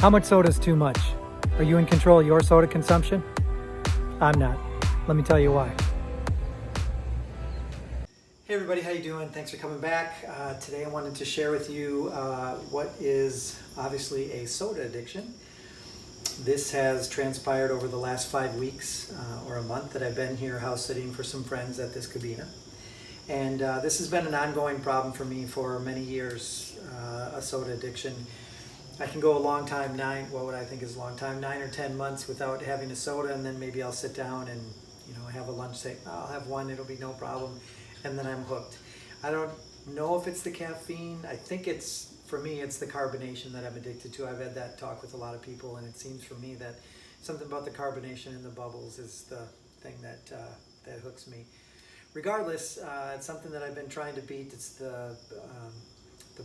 How much soda is too much? Are you in control of your soda consumption? I'm not. Let me tell you why. Hey everybody, how you doing? Thanks for coming back. Today I wanted to share with you what is obviously a soda addiction. This has transpired over the last 5 weeks or a month that I've been here house sitting for some friends at this cabina. And this has been an ongoing problem for me for many years, a soda addiction. I can go a long time, what would I think is a long time, 9 or 10 months without having a soda, and then maybe I'll sit down and have a lunch, say, I'll have one, it'll be no problem, and then I'm hooked. I don't know if it's the caffeine. I think for me, it's the carbonation that I'm addicted to. I've had that talk with a lot of people, and it seems for me that something about the carbonation and the bubbles is the thing that hooks me. Regardless, it's something that I've been trying to beat. It's the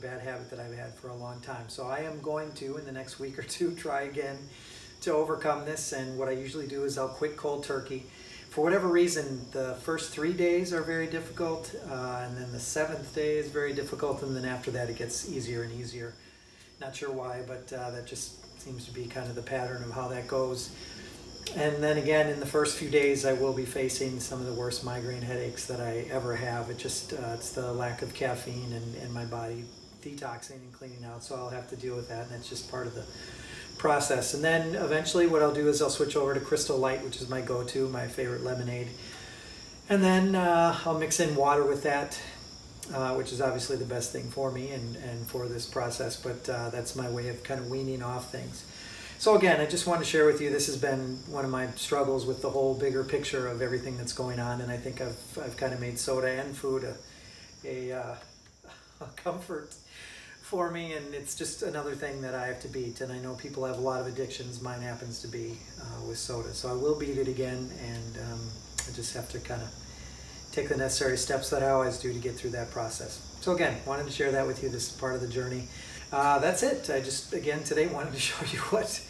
bad habit that I've had for a long time. So I am going to, in the next week or two, try again to overcome this. And what I usually do is I'll quit cold turkey. For whatever reason, the first 3 days are very difficult, and then the 7th day is very difficult, and then after that it gets easier and easier. Not sure why, but that just seems to be kind of the pattern of how that goes. And then again, in the first few days, I will be facing some of the worst migraine headaches that I ever have. It's the lack of caffeine and my body detoxing and cleaning out, so I'll have to deal with that, and it's just part of the process. And then eventually what I'll do is I'll switch over to Crystal Light, which is my go-to, my favorite lemonade. And then I'll mix in water with that, which is obviously the best thing for me and for this process, but that's my way of kind of weaning off things. So again, I just want to share with you, this has been one of my struggles with the whole bigger picture of everything that's going on, and I think I've kind of made soda and food a comfort for me, and it's just another thing that I have to beat. And I know people have a lot of addictions. Mine happens to be with soda, so I will beat it again, and I just have to kind of take the necessary steps that I always do to get through that process. So again, wanted to share that with you. This is part of the journey. That's it. I just, again, today wanted to show you what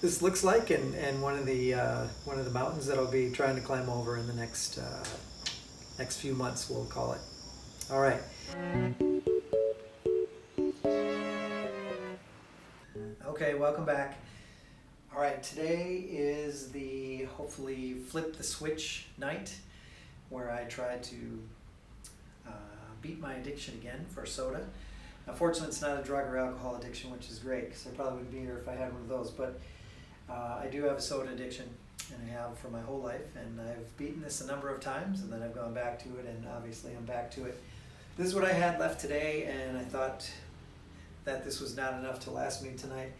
this looks like, and one of the mountains that I'll be trying to climb over in the next few months, we'll call it. All right. Okay, welcome back. All right, today is the hopefully flip the switch night, where I try to beat my addiction again for soda. Unfortunately, it's not a drug or alcohol addiction, which is great, because I probably wouldn't be here if I had one of those. But I do have a soda addiction, and I have for my whole life. And I've beaten this a number of times, and then I've gone back to it, and obviously I'm back to it. This is what I had left today, and I thought that this was not enough to last me tonight.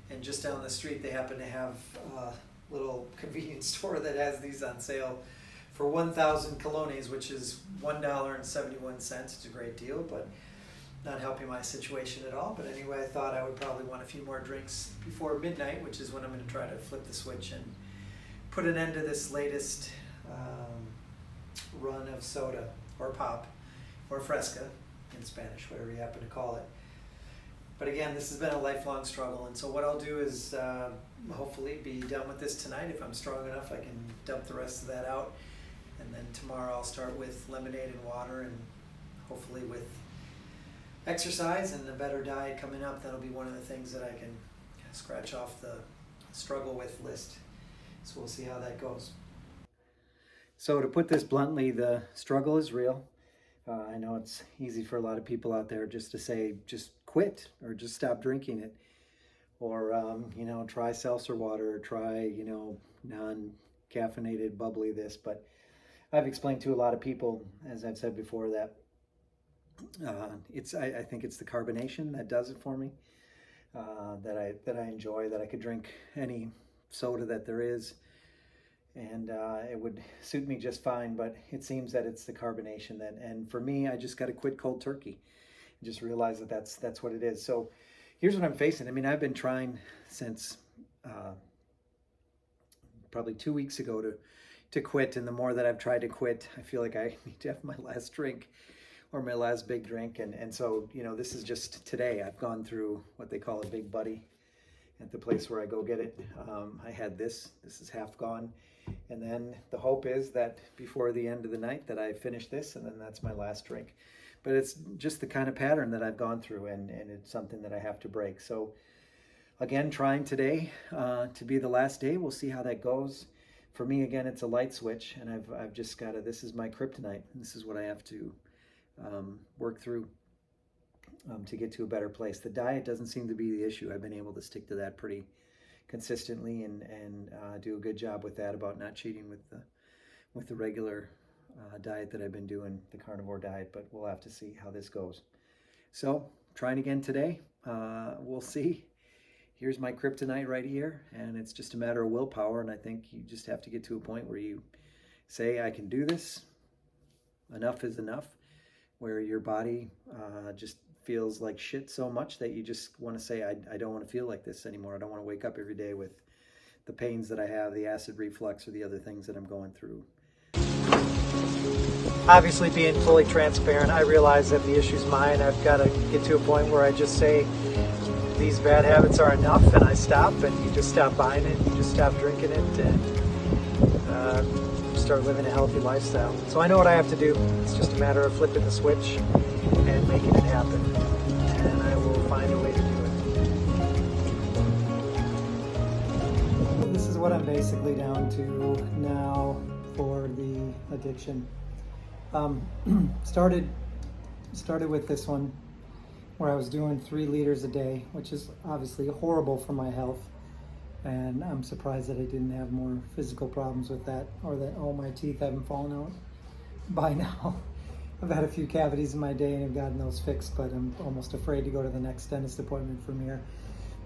And just down the street, they happen to have a little convenience store that has these on sale for 1,000 colones, which is $1.71. It's a great deal, but not helping my situation at all. But anyway, I thought I would probably want a few more drinks before midnight, which is when I'm going to try to flip the switch and put an end to this latest run of soda, or pop, or fresca in Spanish, whatever you happen to call it. But again, this has been a lifelong struggle, and so what I'll do is hopefully be done with this tonight. If I'm strong enough, I can dump the rest of that out, and then tomorrow I'll start with lemonade and water, and hopefully with exercise and a better diet coming up, that'll be one of the things that I can scratch off the struggle with list. So we'll see how that goes. So to put this bluntly, the struggle is real. I know it's easy for a lot of people out there just to say, just quit, or just stop drinking it, or try seltzer water, or try non-caffeinated bubbly this. But I've explained to a lot of people, as I've said before, that I think it's the carbonation that does it for me. That I enjoy. That I could drink any soda that there is, and it would suit me just fine. But it seems that it's the carbonation and for me, I just got to quit cold turkey. Just realize that that's what it is. So here's what I'm facing. I mean, I've been trying since probably 2 weeks ago to quit, and the more that I've tried to quit, I feel like I need to have my last drink, or my last big drink. And so this is just today. I've gone through what they call a big buddy at the place where I go get it. I had this is half gone, and then the hope is that before the end of the night that I finish this, and then that's my last drink. But it's just the kind of pattern that I've gone through, and it's something that I have to break. So Again, trying today to be the last day. We'll see how that goes. For me, again, it's a light switch, and I've just got to, this is my kryptonite. This is what I have to work through to get to a better place. The diet doesn't seem to be the issue. I've been able to stick to that pretty consistently and do a good job with that, about not cheating with the regular diet that I've been doing, the carnivore diet, but we'll have to see how this goes. So trying again today. We'll see. Here's my kryptonite right here, and it's just a matter of willpower, and I think you just have to get to a point where you say, I can do this. Enough is enough, where your body just feels like shit so much that you just want to say, I don't want to feel like this anymore. I don't want to wake up every day with the pains that I have, the acid reflux, or the other things that I'm going through. Obviously, being fully transparent, I realize that the issue's mine. I've got to get to a point where I just say, these bad habits are enough, and I stop, and you just stop buying it, you just stop drinking it, and start living a healthy lifestyle. So I know what I have to do. It's just a matter of flipping the switch and making it happen, and I will find a way to do it. This is what I'm basically down to now for the addiction. Started with this one, where I was doing 3 liters a day, which is obviously horrible for my health. And I'm surprised that I didn't have more physical problems with that, or that all my teeth haven't fallen out by now. I've had a few cavities in my day and have gotten those fixed, but I'm almost afraid to go to the next dentist appointment from here.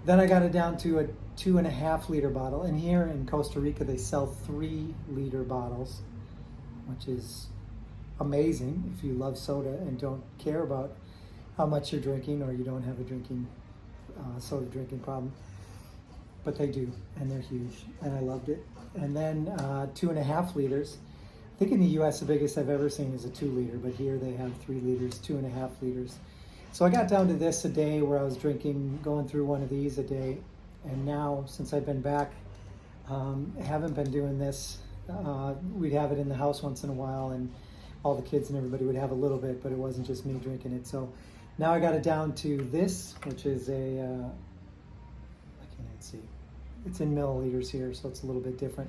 Then I got it down to a 2.5 liter bottle. And here in Costa Rica, they sell 3 liter bottles, which is amazing if you love soda and don't care about how much you're drinking, or you don't have a soda drinking problem. But they do, and they're huge, and I loved it. And then 2.5 liters. I think in the US the biggest I've ever seen is a 2 liter, but here they have 3 liters, 2.5 liters. So I got down to this a day, where I was going through one of these a day. And now, since I've been back, I haven't been doing this. We'd have it in the house once in a while, and all the kids and everybody would have a little bit, but it wasn't just me drinking it. So now I got it down to this, which is I can't even see. It's in milliliters here, so it's a little bit different.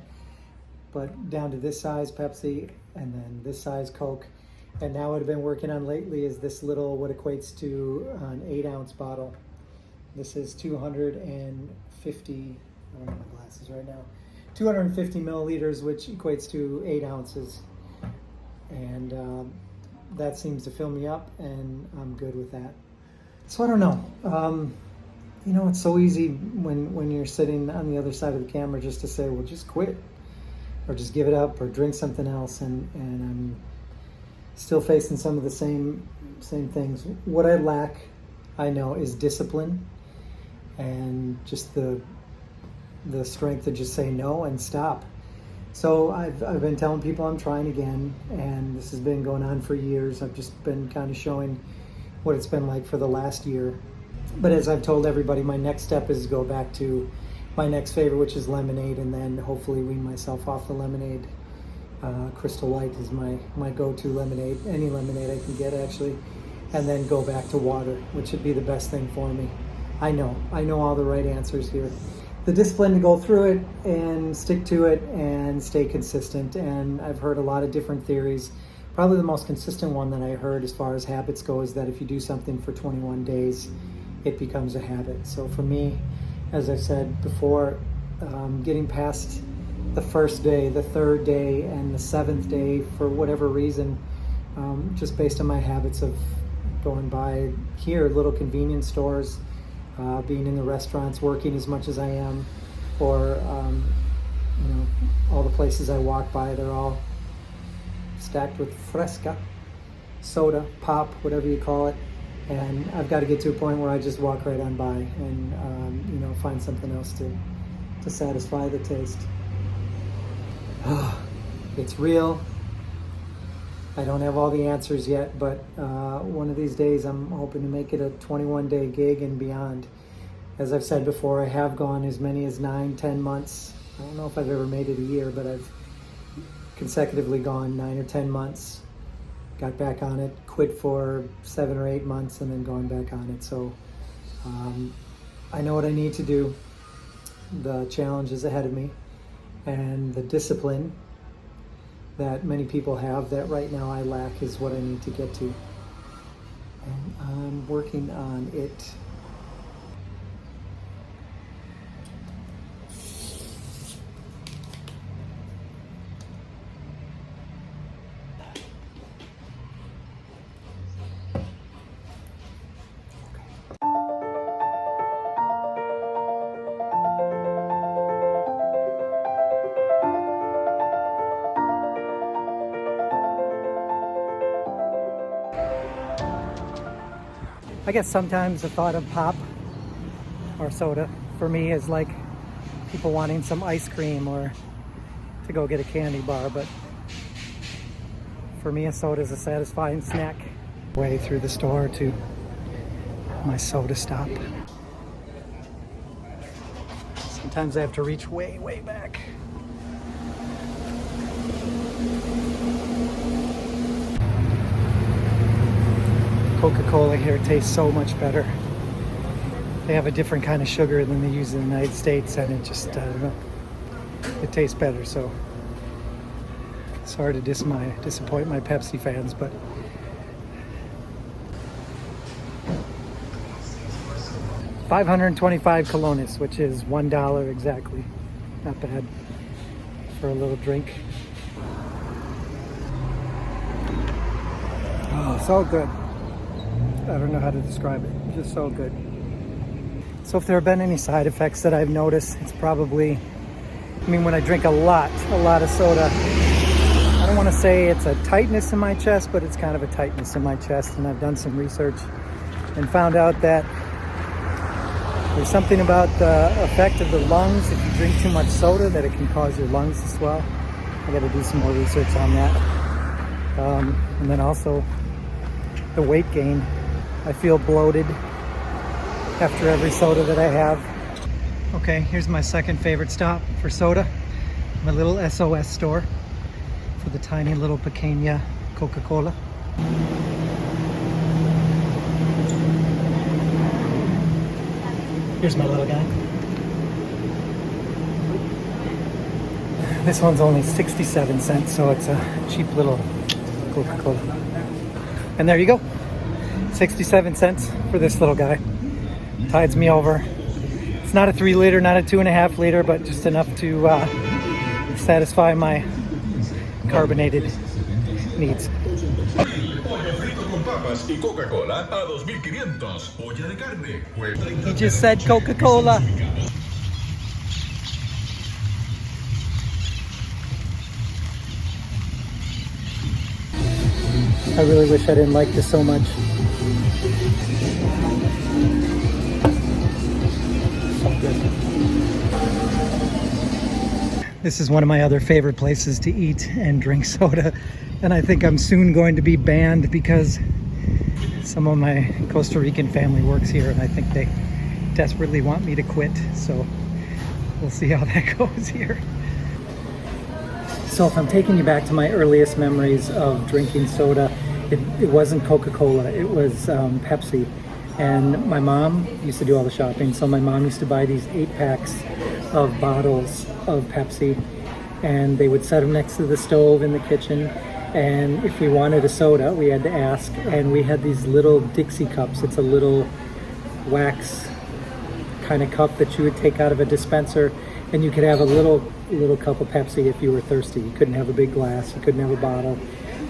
But down to this size Pepsi, and then this size Coke. And now what I've been working on lately is this little, what equates to an 8-ounce bottle. This is 250, I don't have my glasses right now, 250 milliliters, which equates to 8 ounces. And that seems to fill me up, and I'm good with that. So I don't know. You know, it's so easy when you're sitting on the other side of the camera just to say, well, just quit, or just give it up, or drink something else. And I'm still facing some of the same things. What I lack, I know, is discipline, and just the strength to just say no and stop. So I've been telling people I'm trying again, and this has been going on for years. I've just been kind of showing what it's been like for the last year. But as I've told everybody, my next step is to go back to my next favorite, which is lemonade, and then hopefully wean myself off the lemonade. Crystal Light is my go-to lemonade, any lemonade I can get actually, and then go back to water, which would be the best thing for me. I know all the right answers here. The discipline to go through it and stick to it and stay consistent. And I've heard a lot of different theories. Probably the most consistent one that I heard as far as habits go is that if you do something for 21 days, it becomes a habit. So for me, as I've said before, getting past the first day, the third day, and the 7th day, for whatever reason, just based on my habits of going by here, little convenience stores, being in the restaurants, working as much as I am, or all the places I walk by, they're all stacked with fresca, soda, pop, whatever you call it. And I've got to get to a point where I just walk right on by and find something else to satisfy the taste. It's real. I don't have all the answers yet, but one of these days I'm hoping to make it a 21-day gig and beyond. As I've said before, I have gone as many as 9-10 months. I don't know if I've ever made it a year, but I've consecutively gone 9 or 10 months, got back on it, quit for 7 or 8 months, and then gone back on it. So I know what I need to do. The challenge is ahead of me, and the discipline that many people have that right now I lack is what I need to get to. And I'm working on it. I guess sometimes the thought of pop or soda for me is like people wanting some ice cream or to go get a candy bar, but for me a soda is a satisfying snack. Way through the store to my soda stop. Sometimes I have to reach way, way back. Coca-Cola here tastes so much better. They have a different kind of sugar than they use in the United States, and it just, I don't know, it tastes better. So sorry to disappoint my Pepsi fans, but $525 colones, which is $1 exactly. Not bad for a little drink. Oh, so good. I don't know how to describe it. Just so good. So if there have been any side effects that I've noticed, it's probably, when I drink a lot of soda, I don't want to say it's a tightness in my chest, but it's kind of a tightness in my chest. And I've done some research and found out that there's something about the effect of the lungs. If you drink too much soda, that it can cause your lungs to swell. I got to do some more research on that. And then also the weight gain. I feel bloated after every soda that I have. Okay, here's my second favorite stop for soda. My little SOS store for the tiny little pequeña Coca-Cola. Here's my little guy. This one's only 67 cents, so it's a cheap little Coca-Cola. And there you go. 67 cents for this little guy. Tides me over. It's not a 3 liter, not a 2.5 liter, but just enough to satisfy my carbonated needs. He just said Coca-Cola. I really wish I didn't like this so much. So good. This is one of my other favorite places to eat and drink soda, and I think I'm soon going to be banned because some of my Costa Rican family works here, and I think they desperately want me to quit, so we'll see how that goes here. So if I'm taking you back to my earliest memories of drinking soda, it wasn't Coca-Cola, it was Pepsi. And my mom used to do all the shopping, so my mom used to buy these 8-packs of bottles of Pepsi, and they would set them next to the stove in the kitchen. And if we wanted a soda, we had to ask, and we had these little Dixie cups. It's a little wax kind of cup that you would take out of a dispenser, and you could have a little cup of Pepsi if you were thirsty. You couldn't have a big glass, you couldn't have a bottle,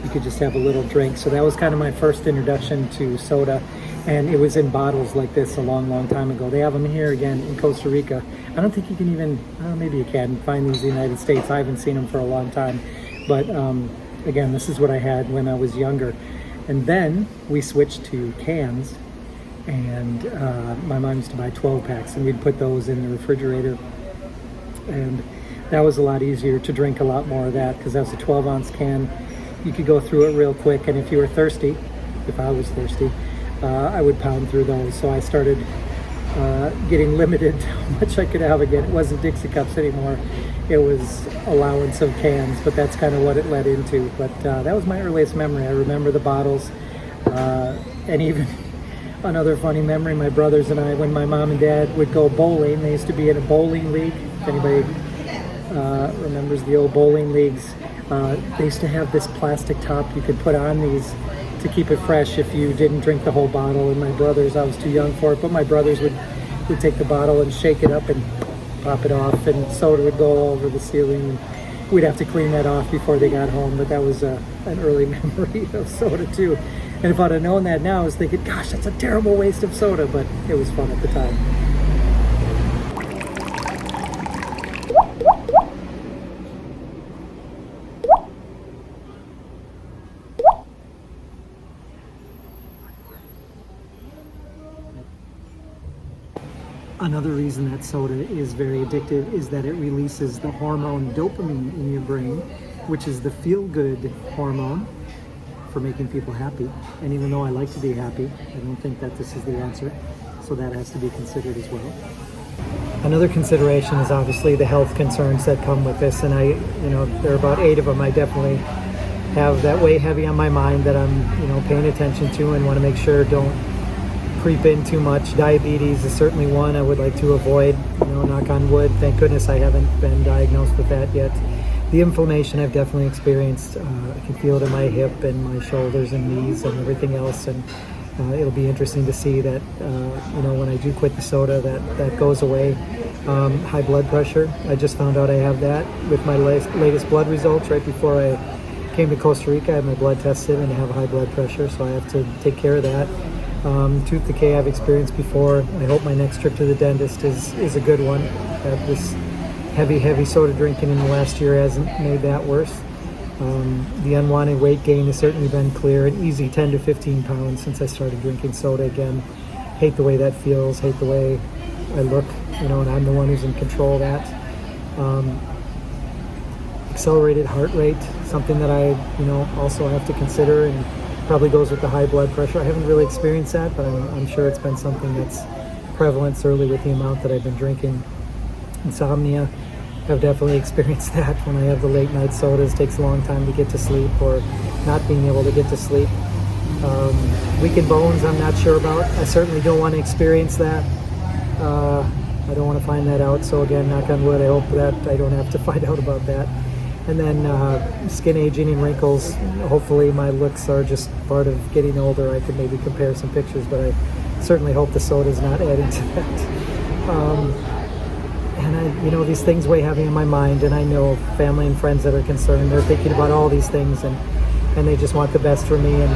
you could just have a little drink. So that was kind of my first introduction to soda, and it was in bottles like this a long time ago. They have them here again in Costa Rica. I don't think you can even, maybe you can find these in the United States. I haven't seen them for a long time, but again, this is what I had when I was younger. And then we switched to cans, and my mom used to buy 12 packs, and we'd put those in the refrigerator. And that was a lot easier to drink a lot more of that, because that was a 12-ounce can. You could go through it real quick, and if you were thirsty, if I was thirsty, I would pound through those. So I started getting limited to how much I could have again. It wasn't Dixie cups anymore. It was allowance of cans, but that's kind of what it led into. But that was my earliest memory. I remember the bottles, and even Another funny memory, my brothers and I, when my mom and dad would go bowling, they used to be in a bowling league. If anybody remembers the old bowling leagues, they used to have this plastic top you could put on these to keep it fresh if you didn't drink the whole bottle. And my brothers, I was too young for it, but my brothers would take the bottle and shake it up and pop it off, and soda would go all over the ceiling. We'd have to clean that off before they got home, but that was an early memory of soda too. And if I'd have known that now, I was thinking, gosh, that's a terrible waste of soda, but it was fun at the time. Another reason that soda is very addictive is that it releases the hormone dopamine in your brain, which is the feel-good hormone for making people happy. And even though I like to be happy, I don't think that this is the answer. So that has to be considered as well. Another consideration is obviously the health concerns that come with this. And there are about 8 of them I definitely have that weigh heavy on my mind that I'm, paying attention to and want to make sure don't creep in too much. Diabetes is certainly one I would like to avoid, knock on wood. Thank goodness I haven't been diagnosed with that yet. The inflammation I've definitely experienced. I can feel it in my hip and my shoulders and knees and everything else, and it'll be interesting to see that, when I do quit the soda, that goes away. High blood pressure, I just found out I have that with my latest blood results right before I came to Costa Rica. I had my blood tested and I have high blood pressure, so I have to take care of that. Tooth decay I've experienced before. I hope my next trip to the dentist is a good one. This heavy soda drinking in the last year hasn't made that worse. The unwanted weight gain has certainly been clear, an easy 10 to 15 pounds since I started drinking soda again. Hate the way that feels, hate the way I look, and I'm the one who's in control of that. Accelerated heart rate, something that I, also have to consider, and probably goes with the high blood pressure. I haven't really experienced that, but I'm sure it's been something that's prevalent, certainly with the amount that I've been drinking. Insomnia, I've definitely experienced that when I have the late night sodas. It takes a long time to get to sleep, or not being able to get to sleep. Weakened bones, I'm not sure about. I certainly don't want to experience that. I don't want to find that out. So again, knock on wood, I hope that I don't have to find out about that. And then skin aging and wrinkles. Hopefully my looks are just part of getting older. I could maybe compare some pictures, but I certainly hope the soda's not adding to that. And these things weigh heavy in my mind, and I know family and friends that are concerned. They're thinking about all these things, and they just want the best for me. And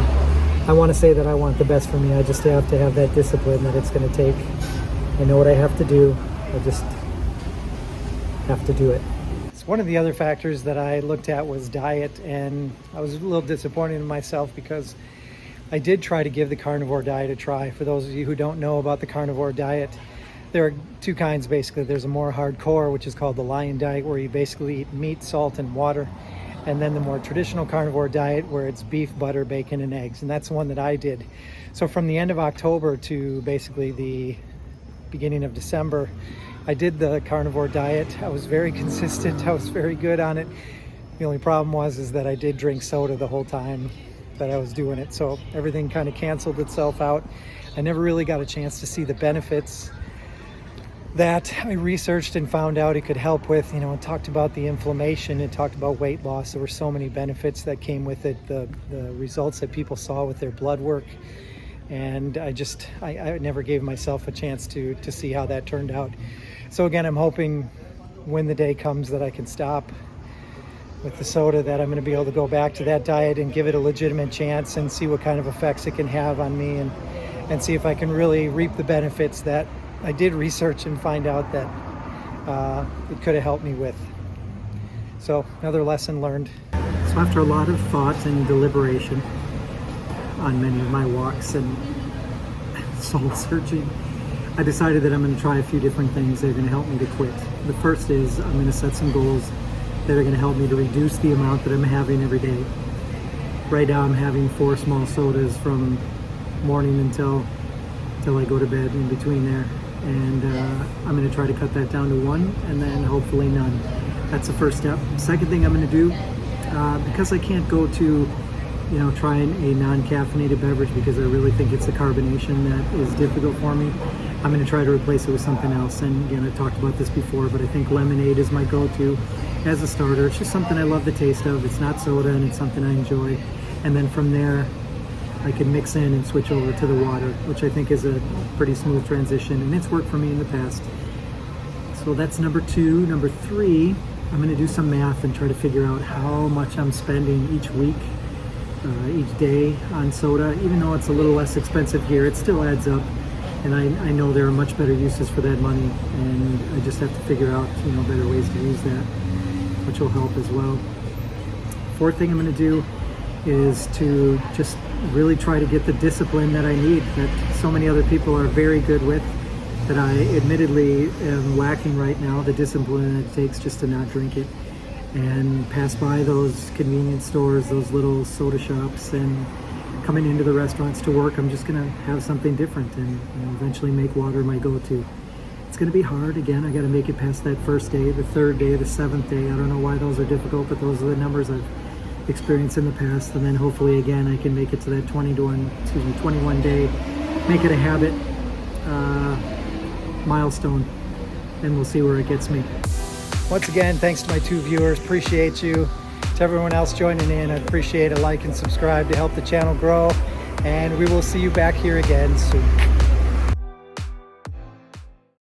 I want to say that I want the best for me. I just have to have that discipline that it's going to take. I know what I have to do. I just have to do it. One of the other factors that I looked at was diet, and I was a little disappointed in myself because I did try to give the carnivore diet a try. For those of you who don't know about the carnivore diet, there are 2 kinds basically. There's a more hardcore, which is called the lion diet, where you basically eat meat, salt, and water. And then the more traditional carnivore diet, where it's beef, butter, bacon, and eggs. And that's the one that I did. So from the end of October to basically the beginning of December, I did the carnivore diet. I was very consistent. I was very good on it. The only problem was that I did drink soda the whole time that I was doing it. So everything kind of canceled itself out. I never really got a chance to see the benefits that I researched and found out it could help with. It talked about the inflammation, it talked about weight loss. There were so many benefits that came with it, the results that people saw with their blood work. And I never gave myself a chance to see how that turned out. So again, I'm hoping when the day comes that I can stop with the soda, that I'm going to be able to go back to that diet and give it a legitimate chance and see what kind of effects it can have on me, and see if I can really reap the benefits that I did research and find out that it could have helped me with. So another lesson learned. So after a lot of thought and deliberation on many of my walks and soul searching, I decided that I'm going to try a few different things that are going to help me to quit. The first is I'm going to set some goals that are going to help me to reduce the amount that I'm having every day. Right now I'm having 4 small sodas from morning until I go to bed, in between there. And I'm going to try to cut that down to 1, and then hopefully none. That's the first step. Second thing I'm going to do, because I can't go to trying a non-caffeinated beverage because I really think it's the carbonation that is difficult for me. I'm going to try to replace it with something else. And again, I've talked about this before, but I think lemonade is my go-to as a starter. It's just something I love the taste of. It's not soda, and it's something I enjoy. And then from there, I can mix in and switch over to the water, which I think is a pretty smooth transition, and it's worked for me in the past. So that's number 2. Number 3, I'm going to do some math and try to figure out how much I'm spending each week, each day on soda. Even though it's a little less expensive here, it still adds up. And I know there are much better uses for that money, and I just have to figure out better ways to use that, which will help as well. 4th thing I'm going to do is to just really try to get the discipline that I need, that so many other people are very good with, that I admittedly am lacking right now, the discipline it takes just to not drink it, and pass by those convenience stores, those little soda shops, and coming into the restaurants to work, I'm just gonna have something different and eventually make water my go-to. It's gonna be hard. Again, I gotta make it past that first day, the 3rd day, the 7th day. I don't know why those are difficult, but those are the numbers I've experienced in the past. And then hopefully again, I can make it to that 21 day, make it a habit milestone, and we'll see where it gets me. Once again, thanks to my 2 viewers, appreciate you. To everyone else joining in, I'd appreciate a like and subscribe to help the channel grow, and we will see you back here again soon.